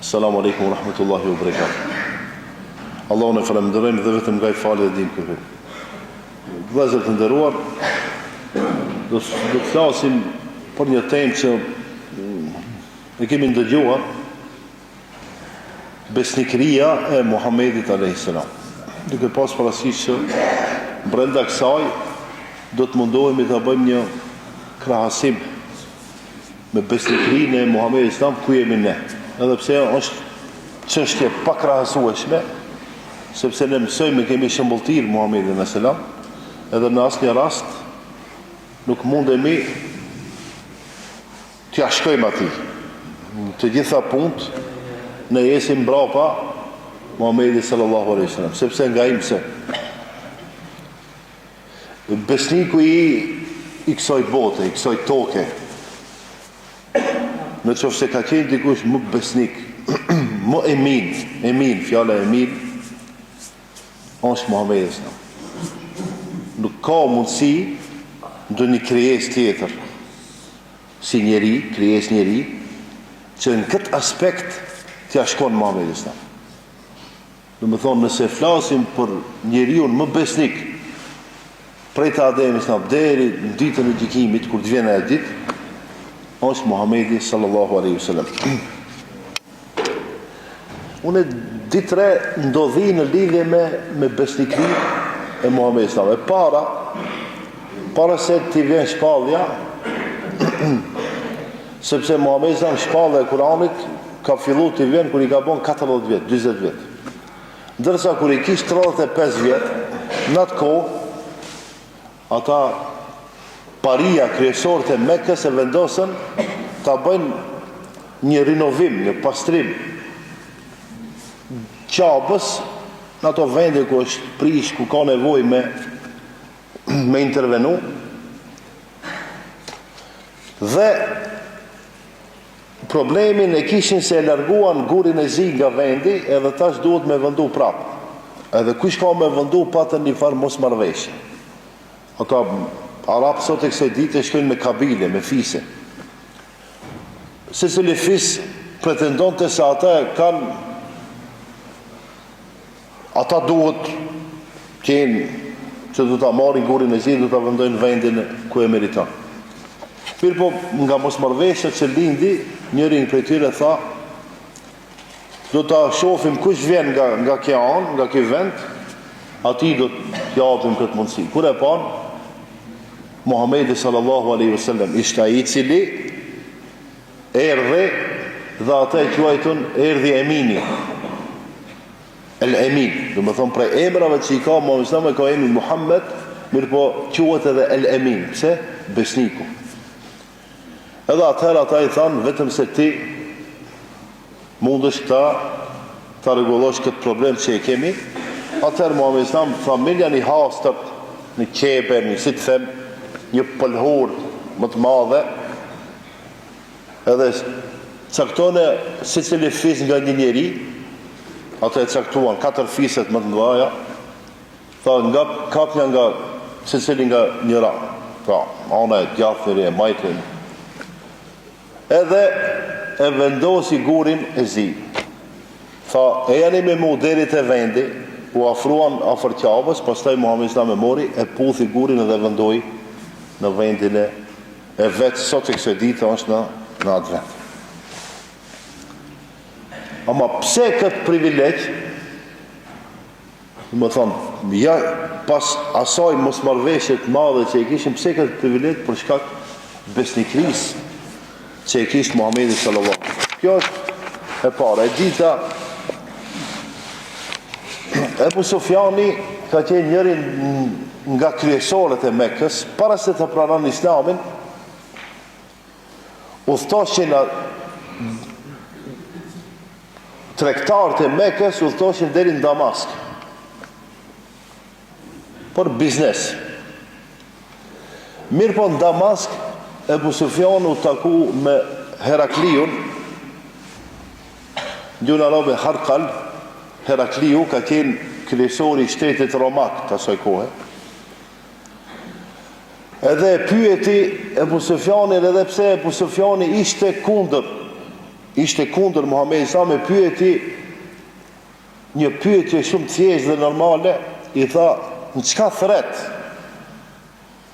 Assalamu alaikum wa rahmatullahi wa barakatuh. Allahun e falenderojmë dhe vetëm nga I fali dhe dim kërkojmë. Vëllezër të nderuar, do të flasim për një temë që e kemi ndëgjuar, besnikëria e Muhamedit a.s. Duke pas parasysh që brenda kësaj do të mundohemi të bëjmë një krahasim me besnikërinë e Muhamedit s.a.s. ku jemi ne. Edhe pse është çështje pa krahasueshme, sepse ne mësojmë kemi shembulltir Muhamedit a.s. Edhe në asnjë rast nuk mundemi t'ia shkojmë atij. Të gjitha punët ne jesim mbrapa Muhamedit sallallahu alaihi wasallam, sepse nga ai mëse. Besniku I kësaj bote, I kësaj toke, në qoftë se ka qenë dikush më besnik, më emin, fjala emin, është Muhamedi sallallahu. Nuk ka mundësi ndë një krijes tjetër, si njeri, krijes njeri, që në këtë aspekt t'ja shkon Muhamedi sallallahu. Dhe më thonë, nëse flasim për njeriun më besnik, prej të Ademi sallallahu, deri në ditën e gjykimit, kur të vjen e ditë, është Muhamedi sallallahu alaihi wasallam. Unë ditre ndodhi në lidhje me besnikërinë e Muhamedit sallallahu. E para se t'i vjen shpallja, sepse Muhamedi sallallahu shpallja e Kuranit ka fillu t'i vjen kur I ka bon 40 vjet, 20 vjet. Ndërsa kur I kish 35 vjet, në atë kohë ata paria kryesorët e Mekës e vendosën ta bëjnë një rinovim, një pastrim Qabës në ato vende ku është prish, ku ka nevojë me intervenu. Dhe problemin e kishin se e larguan gurin e zi nga vendi, edhe tash duhet me vendu prapë. Edhe kush ka me vendu patën një farë mosmarrveshje. Ata Arabë sot e kësaj dite shkojnë me kabile, me fise. Se cili fis pretendonte se ata duhet qenë që du ta marrin gurin e zi, du ta vendojnë vendin ku e meriton. Mirë po, nga mosmarrveshja që lindi, njërin prej tyre tha, do ta shohim kush vjen nga kjo anë, nga ky vend, atij do t'japim këtë mundësi. Kur e pan, Muhamedi sallallahu alaihi wasallam ishte ai I cili erdhi dhe ata e quajtun erdhi Emini. El-Emin, do të thonë prej emrave që I ka Muhamedi sallallahu ka emrin Muhammed, mirë po quhet edhe El-Emin. Pse? Besniku. Edhe atëherë ata I thanë vetëm se ti mundesh ta rregullosh këtë problem që e kemi. Atëherë Muhamedi sallallahu familja I hastët, në qeper, një si të them, një pëlhur më të madhe, edhe caktone si cili fis nga një njeri, ata e caktuan 4 fiset më të mëdha, tha nga kapja nga si cili nga njëra, pra, ana e djathëri e majtën, edhe e vendosi gurin e zi. Tha, e janë me modelit e vendi, u afruan afër Qabës, pastaj Muhamedi sallallahu mori, e puthi gurin edhe vendoi në vendin e vetë, sot e kësë ditë është në atë vend. Ama pse këtë privilegj, më thonë, ja, pas asaj mosmarrveshjet madhe që e kishim, pse këtë privilegj për shkak besnikërisë që e kishte Muhamedi sallallahu. Kjo është e para. E dita, Ebu Sufjani ka qenë njëri nga kryesorët e Mekës, para se të pranon Islamin, udhtoshin tregtarët e Mekës udhtoshin deri në Damask për biznes. Mirë po në Damask, Ebu Sufjani u taku me Herakliun, gjuna arabe Harqal. Herakliu ka qenë kryesori I shtetit romak të asaj kohe. Edhe pyeti Ebu Sufjanin edhe pse Ebu Sufjani ishte kundër ishte kundër Muhamedit sa me pyeti një pyetje shumë thjeshtë dhe normale, i tha, në çka thret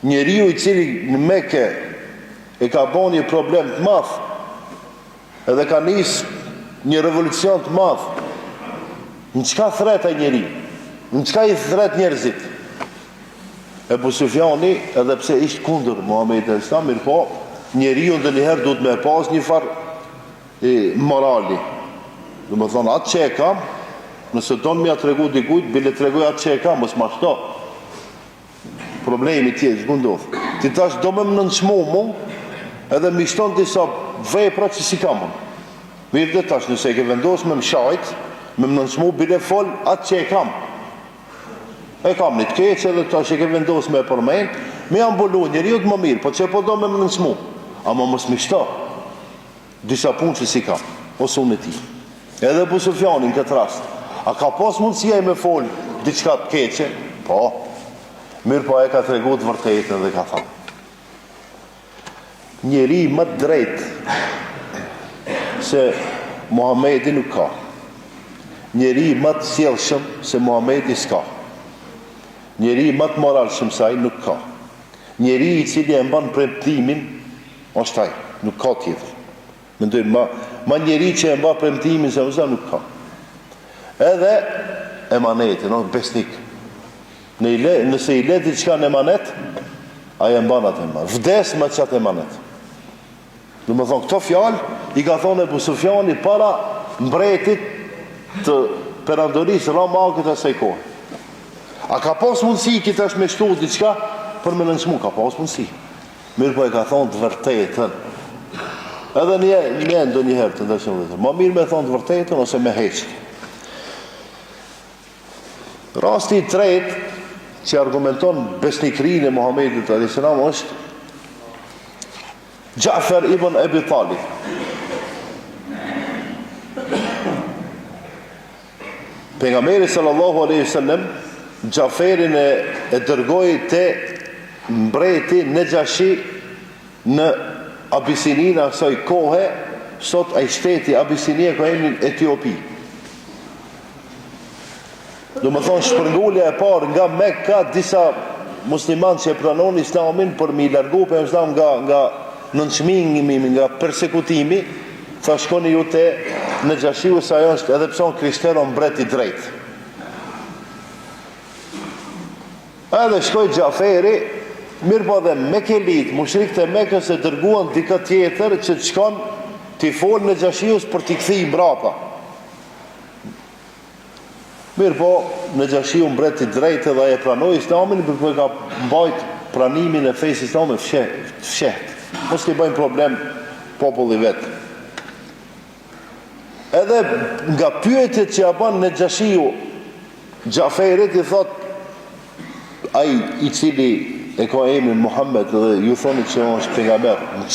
njeriu i cili në Mekë e ka bën një problem të madh, edhe ka nis një revolucion të madh, në çka thret ai njeriu, në çka i thret njerëzit? Ebu Sufjani, edhe pse ishte kundër Muhamedit sa, mirë po, njeriu ndonjëherë duhet me pas një farë morali. Do më thonë, atë që e kam, nëse donë me ja tregu dikujt, bile tregoj atë që e kam, mos ma shto. Problemi tjetë, që ndodhë. Ti tash do me më nënçmu mu, edhe mi shton disa vepra që si kam unë. Mirë dhe tash, nëse e ke vendos me më shajt, me më nënçmu, bile fol atë që e kam. E kam një të keqë, edhe tash e ke vendos me e përmen, me jam bolu njeriu të më mirë, po që po do me më nënçmu. Ama mos mi shto disa punë që si kam, ose unë e ti. Edhe Abu Sufjani në këtë rast, a ka pas mundësia i me fol diçka të keqe? Po, mirë po e ka tregu të vërtetën dhe ka thënë. Njeri më të drejt se Muhamedi nuk ka. Njeri më të sjellshëm se Muhamedi s'ka. Njeri më të moralshëm se ai nuk ka. Njeri i cili e mban premtimin është ai, nuk ka tjetër. Mendoj, ma njeri që e mba premtimin se mëza nuk ka. Edhe emanet, no, besnik. Nëse i le diçka në emanet, aja mban atë emanet. Vdes me qatë emanet. Do më thonë, këto fjalë i ka thonë Abu Sufjani para mbretit të perandorisë Romakët e asaj kohe. A ka pas mundësi këtë është me shtu diçka për me nënçmu? Ka pas mundësi. Mirë po e ka thonë të vërtetën. Edhe një ndo njëherë të ndërshëm dhe të. Ma mirë me thonë të vërtetën ose me heqë. Rasti i tretë që argumenton besnikrinë e Muhamedit a.s. është Ja'far ibn Abi Talib. Pejgamberi sallallahu alaihi wasallam Ja'farin e dërgoi te mbreti Najashi në Abisinin asaj kohe, sot ai shteti Abisinia ka emrin Etiopi. Do më thonë, shpërngulja e parë nga Mekka, disa muslimanë që e pranon islamin për mi largu për islam nga nënçmimi, nga persekutimi, tha shkoni ju te Najashiu, sa ajo është edhe pse krishterë mbret i drejtë. Edhe shkoj Ja'feri, mirë po dhe Mekelit, mushrikët e Mekës e dërguan dikë tjetër që të shkon t'i fol në Najashius për t'i kthyi mbrapa. Mirë po, Najashiu mbret i drejtë dhe e pranoi islamin, për e ka mbajt pranimin e fesë islamit fsheht. Mos t'i bëjnë problem populli vetë. Edhe nga pyetjet që ja bën Najashiu Ja'ferit, i thot ai i cili e ka emrin Muhammed dhe ju thoni që është pejgamber, në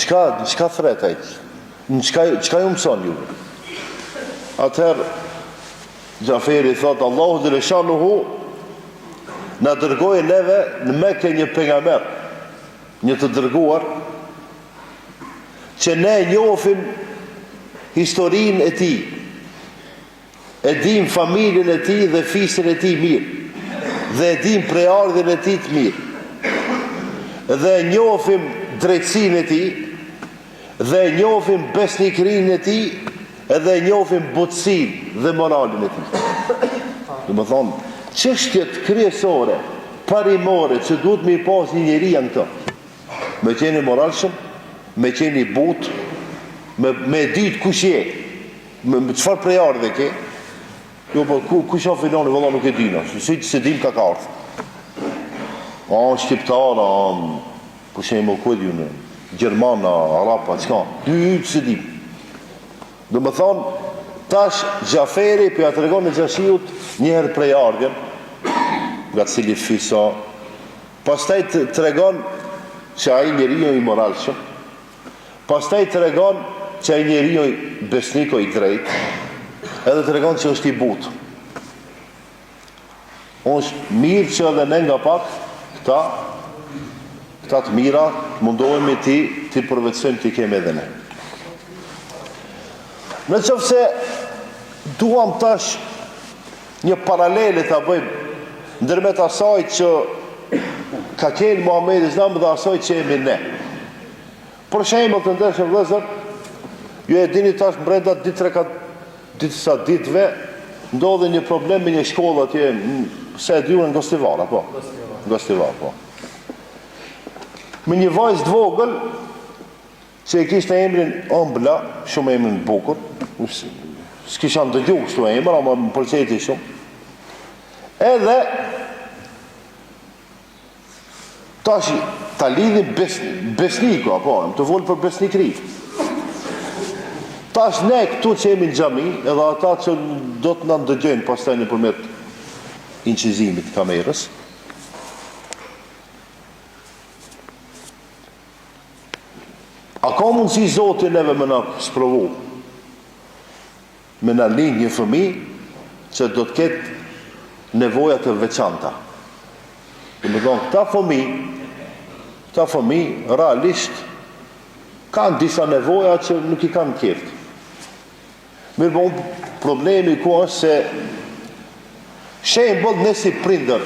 çka thret ai? Në çka ju mëson ju? Atëherë Ja'feri thot, Allahu dhe leshanuhu na dërgoi neve në Mekë një pejgamber, një të dërguar, që ne njohim historinë e tij, e dim familjen e tij dhe fisin e tij mirë, dhe e dim preardhjen e tij të mirë, dhe njohim drejtsinë e tij, dhe njohim besnikrinë e tij, edhe njohim butësinë dhe moralin e tij. Do të thonë, çështjet kryesore, parimore që duhet me pas një njeri janë këto. Me qenë moralshëm, me qenë i butë, me ditë kush je, me çfarë prejardhje ke. Jo, po kush është filoni, valla nuk e dina. Se dim ka ardhur. Shqiptar, për shembull, ku e di unë, Gjerman, Arab, çka? Dy se dim. Do më thonë, tash Ja'feri për ja të regon në Najashiut njëherë prej ardhjen, nga cili fisa, pastaj të regon që ai njeriu i moralshëm, pastaj të regon që ai njeriu i besniko i drejtë, edhe të regon që është i butë. Është mirë që edhe ne nga pak këta të mira mundohemi ti përvecojmë ti kemi edhe ne. Në qoftë se duam tash një paralele ta bëjmë ndërmjet asaj që ka qenë Muhamedi Islam dhe asaj që jemi ne. Për shembull të ndershëm vëllezër, ju e dini tash brenda disa ditëve ndodhi një problem me një shkollë atje, se e diun në Gostivar apo? Gostivar, po. Me një vajzë të vogël që e kishte emrin Ëmbla, shumë emrin të bukur, s'kisha ndëgju kështu emër, ama më pëlqejti shumë. Edhe tash ta lidhim besniku, apo, të volë për besnikri. Tash ne këtu që jemi në xhami, edhe ata që do të na ndëgjojnë pastaj nëpërmjet incizimit të kamerës, a ka mundësi Zoti neve me na sprovu, me na lind një fëmijë që do të ketë nevoja të veçanta. Dhe me thonë, këta fëmijë realisht kanë disa nevoja që nuk i kanë tjertë. Mirë po, problemi ku është se shembull ne si prindër,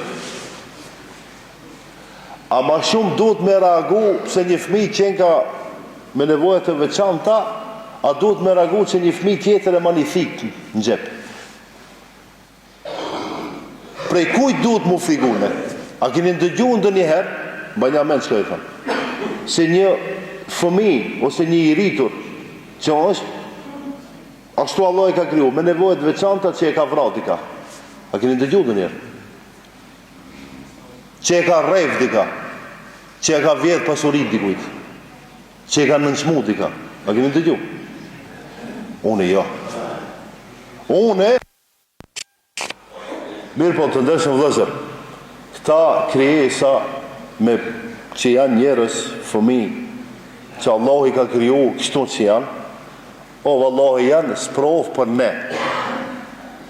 a ma shumë duhet me reagu pse një fëmijë qenë ka me nevoja të veçanta, a duhet me reagu që një fëmijë tjetër e ma një thik në xhep. Prej kujt duhet mu frigune? A keni ndëgjuar ndonjëherë, banja mend çka e thon, se një fëmijë ose një i rritur që është ashtu Allah e ka kriju, me nevojat veçanta që e ka vrarë dika. A keni ndëgjuar ndonjëherë? Që e ka rrejt dika, që e ka vjedh pasurit dikujt, që e ka nënçmu dika. A keni ndëgjuar? Unë jo. Unë mirë po të ndeshëm vëllezër, këta krijesa që janë njerëz, fëmijë, që Allah i ka kriju kështu që janë, o vallahi janë sprovë për ne.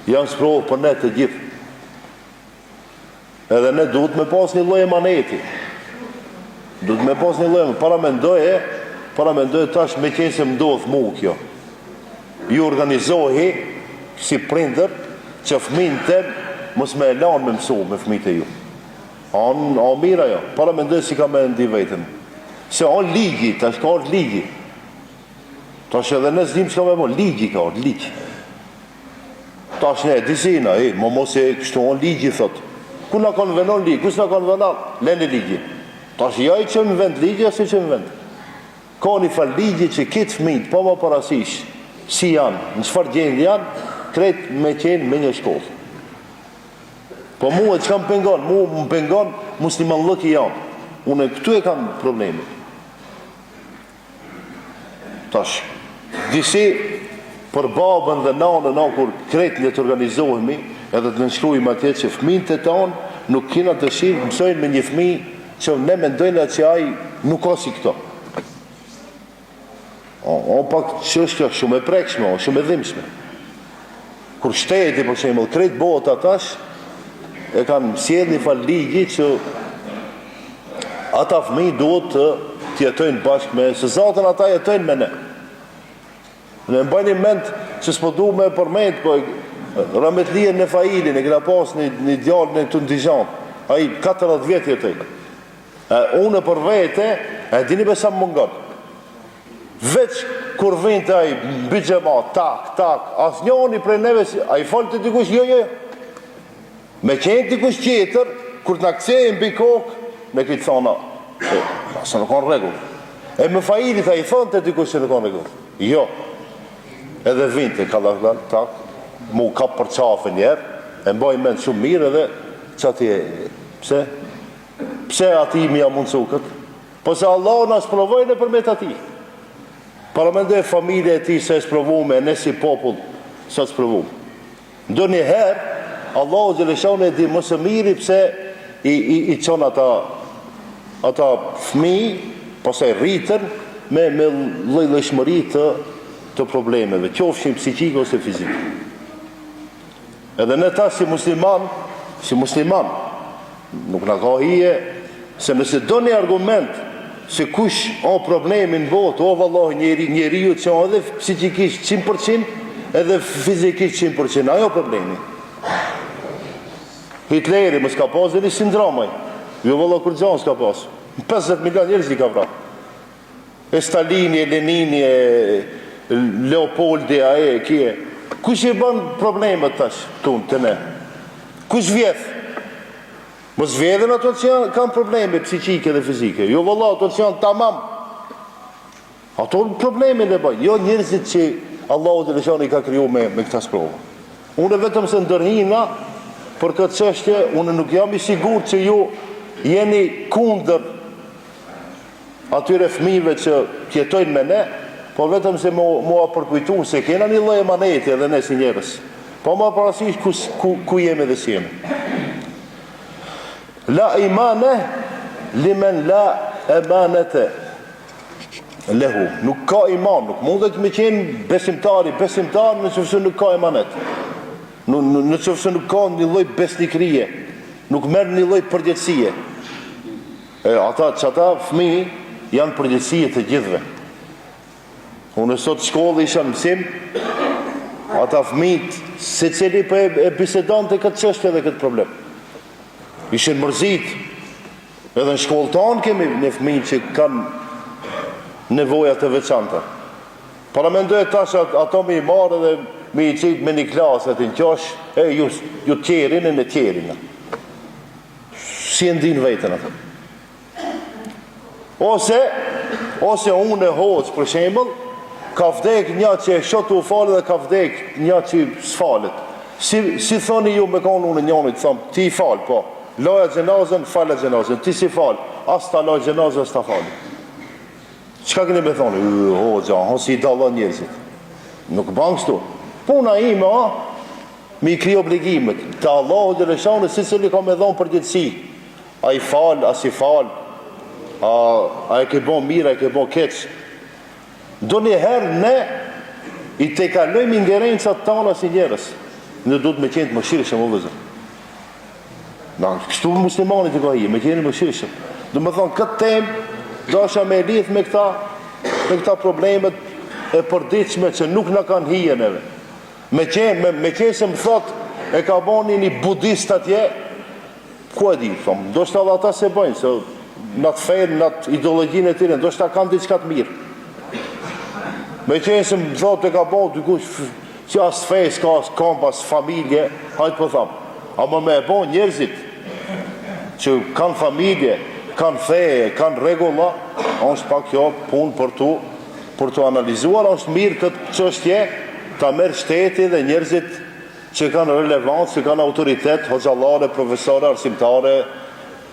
Janë sprovë për ne të gjithë. Edhe ne duhet me pas një lloj emaneti. Duhet me pas një lloj, para mendoje tash me qenë se ndodh mu kjo. Ju organizohi si prindër që fëmijën tem mos me elan me mësu me fëmijët e ju. A mira jo, para mendoje si ka me ndi vetëm. Se on ligji, tash ka orë ligji. Tash edhe ne s'dim çka me mo, ligji ka orë, ligj. Tash ne, disina, mos e kështu on ligji, thot. Ku na kanë venon ligj, ku s'na kanë venon, lene ligji. Tash ja i që më vend ligji, asë që më vend. Ka një fal ligji që kitë fëmijët, po më parasysh, si janë, në çfarë gjendje janë, krejt me qenë me një shkollë. Po mu e që kam pengon, mu më pengon musliman lëki janë. Unë këtu e kam problemi. Tash, disi për babën dhe nanën, kur krejt një të organizohemi, edhe të nënshkrujmë atje që fëmijët e tanë nuk kina të shirë, mësojnë me një fëmijë që ne mendojnë që ai nuk ka si këto. O pak që është kjo shumë e prekshme, shumë e dhimbshme. Kur shteti, për shembull, krejt bota tash, e kanë sjellë një fal ligji që ata fëmijë duhet të jetojnë bashkë me, se zatën ata jetojnë me ne. Ne mbajnë mend që s'po du me përmend, po Rametlien në Failin, e këna pas një djallë në të Dijon, ai 40 vjetë jetoj. Unë për vete, e dini be sa më mungon. Veç kur vinte ai mbi xhamat, tak, asnjëri prej neve, ai fol të dikush, jo. Me qenë dikush tjetër, kur të na kthejë mbi kokë, me këtë thona, sa nuk kanë rregull. E me Failit ai thonte të dikush që nuk kanë rregull. Jo. Edhe vinte kallan, tak, mu kap për qafë njerë, e mbaj mend shumë mirë edhe që ati pse ati mi a mundësu këtë? Po se Allah në sprovojnë e përmet ati. Para mendoj familje e ti se e sprovume, e ne si popull se sprovume. Ndo një herë, Allah o gjeleshane e di mësë miri pse i qonë ata fmi, pasaj rritën me lëjlëshmëri të problemeve, qofshin psikik ose fizik. Edhe ne ta si musliman, nuk na ka hije, se nëse do një argument se kush o problemin në botë, o vëlloh njeriu që o edhe psikikisht 100% edhe fizikisht 100%, ajo problemi. Hitleri më s'ka pas edhe sindromaj, jo vëlloh kur gjanë s'ka pas, 50 milion njerëz i ka vra. Stalini, Lenini, Leopoldi, kje. Kush i bën problemet tash, tunë, të ne? Kush vjeth? Mos vjedhen ato që kanë probleme psikike dhe fizike. Jo vëlloh, ato që janë tamam. Ato probleme dhe bëjnë. Jo njerëzit që Allahu të lëshoni ka kriju me këta sprova. Unë vetëm se ndërhina për këtë çështje, unë nuk jam i sigurt që ju jeni kundër atyre fëmijëve që jetojnë me ne, po vetëm se mua përkujtu se kena një lloj emaneti edhe ne si njerëz. Po ma parasysh ku jemi dhe si jemi. La imane limen la emanete lehu. Nuk ka iman, nuk mundet me qenë besimtar në qëfëse nuk ka emanet. Në qëfëse nuk ka një lloj besnikrie, nuk merr një lloj përgjegjësie. Ata fëmijë janë përgjegjësie të gjithëve. Unë sot shkollë isha mësim, ata fëmijët secili po e bisedonte këtë çështje dhe këtë problem. Ishin mërzit. Edhe në shkollë tonë kemi në fëmijë që kanë nevoja të veçanta. Para mendoj tash ato me i marrë dhe me i qitë me një klasë aty në qosh, ju tjerin e në tjerin. Si e ndin vetën ato. Ose unë e hoqë, për shembull, ka vdek një që e shotu u falë dhe ka vdek një që s'falet. Si thoni ju me konë unë njënit, thëmë, ti i falë, po. Loja gjenazën, falë gjenazën, ti si falë, as ta loja gjenazën, as ta falë. Qka këni me thoni? Si i dalën njerëzit. Nuk banë kështu. Puna ime, mi kri obligimet. Të Allahu dhe lëshanë, si cili ka me dhonë përgjithsi. A i falë, as i falë. A e ke bon mirë, a e ke bon keq. Do njëherë ne i te kalojmë ingerencat tona si njerës. Ne du të me qenë të më shirëshëm u vëzër. Kështu muslimanit i ka hi, me qenë më shirëshëm. Do me thonë, këtë temë dasha me lidh me këta problemet e përdiqme që nuk në kanë hije neve. Me qenë se më thot e ka boni një budist atje, ku e di, thëmë, do shta dhe ata se bëjnë, se në të fejnë, në të ideologjinë e tire, do shta kanë diçka të mirë. Me qenë se më thot e ka boni, dikush që as fejnë, s'ka as kompas, familje, hajtë po thamë. Ama me e boni njerëzit që kanë familje, kanë feje, kanë regula, është pak kjo punë për të analizuar, është mirë këtë çështje ta merr shteti dhe njerëzit që kanë relevancë, që kanë autoritet, hoxhallare, profesorë, arsimtare,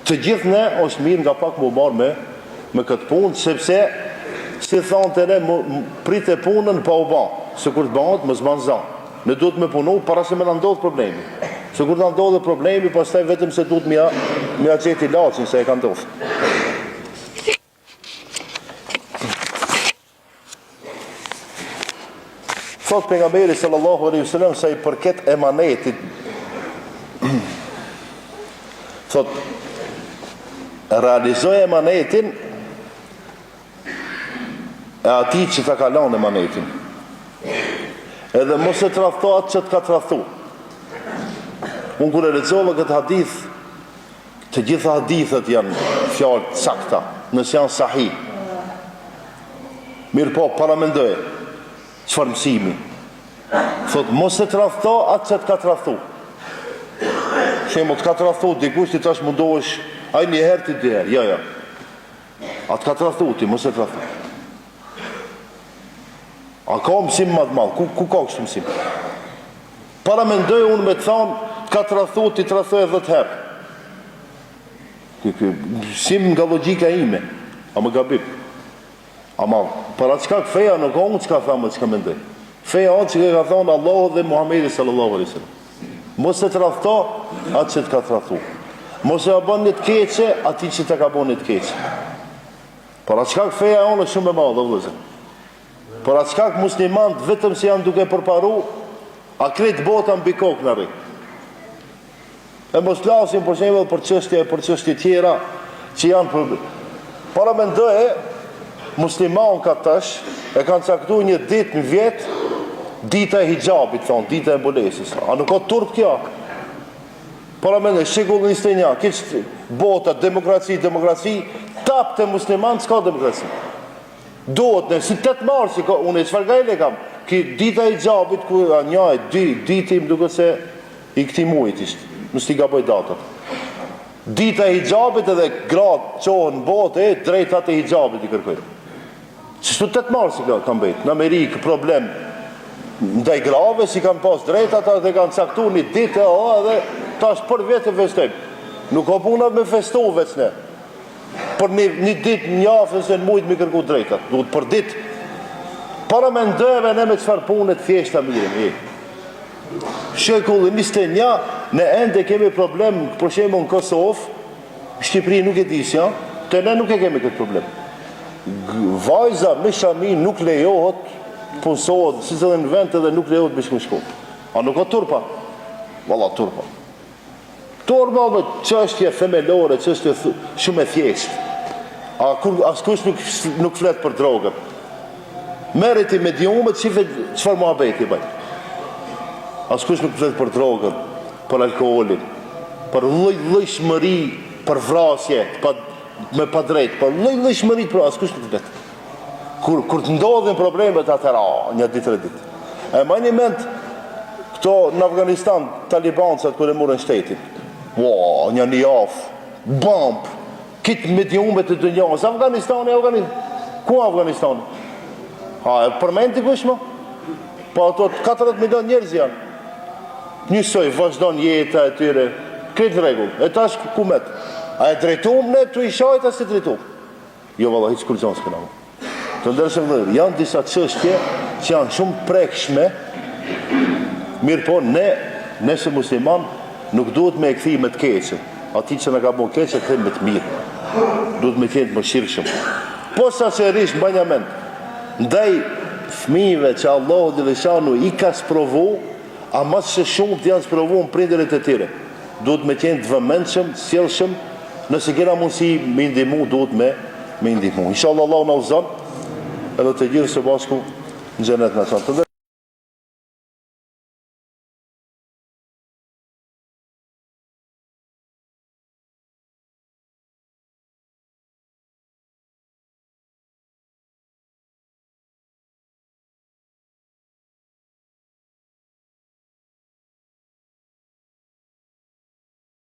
të gjithë ne është mirë nga pak më marrë me këtë punë, sepse si thonë të ne, prite punën pa u ban, se kur të banët, më zbanë zanë. Ne duhet me punu para se me në ndodhë problemi. Se kur të ndodhë problemi, pastaj vetëm se duhet me a qeti laqin se e ka ndodhë. Thot pejgamberi sallallahu alaihi wasallam sa i përket emanetit. Thot realizoj emanetin e ati që ta kalon emanetin. Edhe mos e tradhto atë që të ka tradhtu. Unë kur e lexova këtë hadith, të gjitha hadithet janë fjalë sakta, nëse janë sahih. Mirë po, paramendoj, çfarë mësimi? Thot, mos e tradhto atë që të ka tradhtu. Shemo të ka tradhtu, dikush ti tash mundohesh, ai një herë ti dy herë, jo. Atë ka tradhtu ti, mos e tradhtu. A ka mësim madh madh, ku ka kështu mësim? Paramendoj unë me të thonë, ka tradhtu, ti tradhtoj 10 herë. Mësim nga logjika ime, a më gabim. Ama, para qka feja nuk ka unë qka thamë, qka mendoj. Feja atë që ka thonë Allahu dhe Muhamedi sallallahu alaihi wasallam. Mos e tradhto atë që të ka tradhtu. Mos e bën një të keqe ati që të ka bën një të keqe. Para qka feja unë është shumë e madhe, vëllezër. Para qka muslimanët vetëm se janë duke përparu, a kretë bota mbi kokë në rri. E mos flasim për shembull për çështje tjera që janë Para mendoje, musliman ka tash, e kanë caktuar një ditë në vjet, dita e hijabit, thonë, dita e mbulesës. A nuk ka turp kjo? Para mendoje, shekull 21, kiç bota, demokraci, tap të musliman, s'ka demokraci. Duhet në, si 8 marsi, unë e qëfar gajle kam, ki dita e hijabit, ku një e dy, diti më duke se i këti mujt ishtë, mës t'i gaboj datat. Dita e hijabit edhe gratë qohën botë, drejtat e hijabit i kërkojnë. Qështu 8 marsi kam bejtë, në Amerikë problem, ndaj grave si kanë pas drejtat dhe kanë caktu një ditë edhe tash për vjetë e festojmë. Nuk ka puna me festu vecne. Për një ditë një afën se në mujtë me kërku drejtat. Duhet për ditë. Para me ndëve ne me qëfar punët thjeshta mirë. Shekullin 21, ne ende kemi problem, për shemë në Kosovë, Shqipëri nuk e disja, të ne nuk e kemi këtë problem. Vajza me shami nuk lejohet, punësohet, si të dhe në vend edhe nuk lejohet bishku shku. A nuk ka turpa? Valla turpa. Turpa dhe qështje themelore, qështje shumë e thjeshtë. Askush nuk flet për drogën. Merit i mediumët, qëfar mua bejti bëjt. Askush nuk flet për drogën, për alkoholin, për lëjshmëri, për vrasje, me pa drejt, për lëjshmëri, për askush nuk flet. Kur të ndodhin problemet atëra, një ditë e ditë. E ma një ment, këto në Afganistan, talibancat kër e murën shtetin, një afë, bamp, kitë mediumet të dënjohës, Afganistani, ku Afganistani? E përmend të kushma? Po ato 40 milion njerëz janë. Njësoj, vazhdon jeta e tyre, këtë regull, e tash kumet. A e drejtum ne të i shajt, a si drejtum? Jo, valla, hiç kur gjonë s'këna. Të ndërshëm dhe, janë disa çështje që janë shumë prekshme, mirë po, ne se musliman, nuk duhet me e këthi me të keqe. Ati që në ka bo keqe, këthi me të mirë. Duhet me tjetë më shirkshëm. Po sa që rish, mbanja mend, ndaj fëmijëve që Allahu dhe Leshanu i ka sprovu, a mas që shumë të janë sprovu në prindërit e tire. Duhet me tjenë të vëmendshëm, sjellshëm, nëse kena mundësi me ndihmu, duhet me ndihmu. Inshallah, Allah në uzon, edhe të gjithë së bashku në xhenet në qanë.